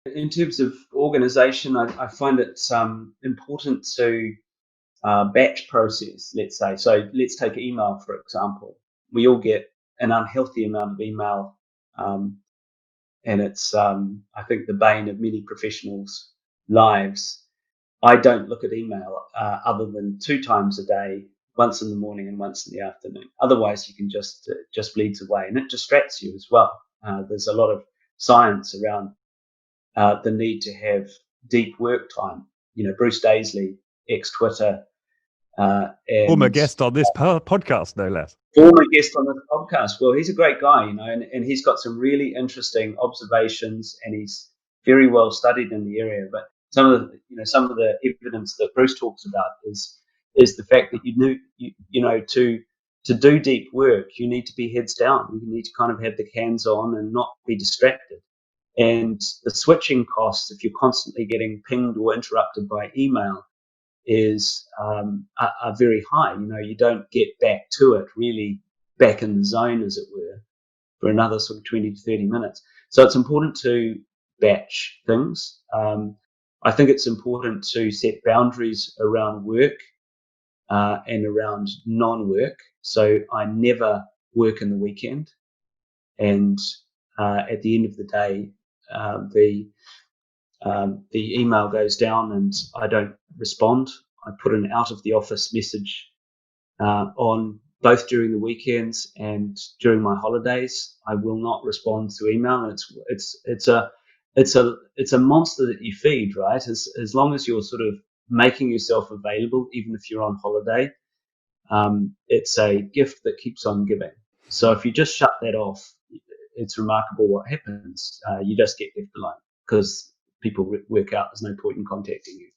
In terms of organization, I find it's important to batch process, let's say. So let's take email, for example. We all get an unhealthy amount of email, um, and it's, I think, the bane of many professionals' lives. I don't look at email other than 2 times a day, once in the morning and once in the afternoon. Otherwise, you can just bleeds away, and it distracts you as well. There's a lot of science around the need to have deep work time. Bruce Daisley, ex-Twitter, Former and guest on this podcast, no less. former guest on this podcast. Well, he's a great guy, and he's got some really interesting observations, and he's very well studied in the area. But some of the evidence that Bruce talks about is the fact that to do deep work, you need to be heads down. You need to kind of have the hands on and not be distracted. And the switching costs, if you're constantly getting pinged or interrupted by email, are very high. You don't get back to it really, back in the zone, as it were, for another sort of 20 to 30 minutes. So it's important to batch things. I think it's important to set boundaries around work and around non-work. So I never work in the weekend, and at the end of the day, the email goes down and I don't respond. I put an out of the office message on both during the weekends and during my holidays. I will not respond to email. It's a monster that you feed, right? As long as you're sort of making yourself available, even if you're on holiday, it's a gift that keeps on giving. So if you just shut that off, it's remarkable what happens. You just get left alone because people work out there's no point in contacting you.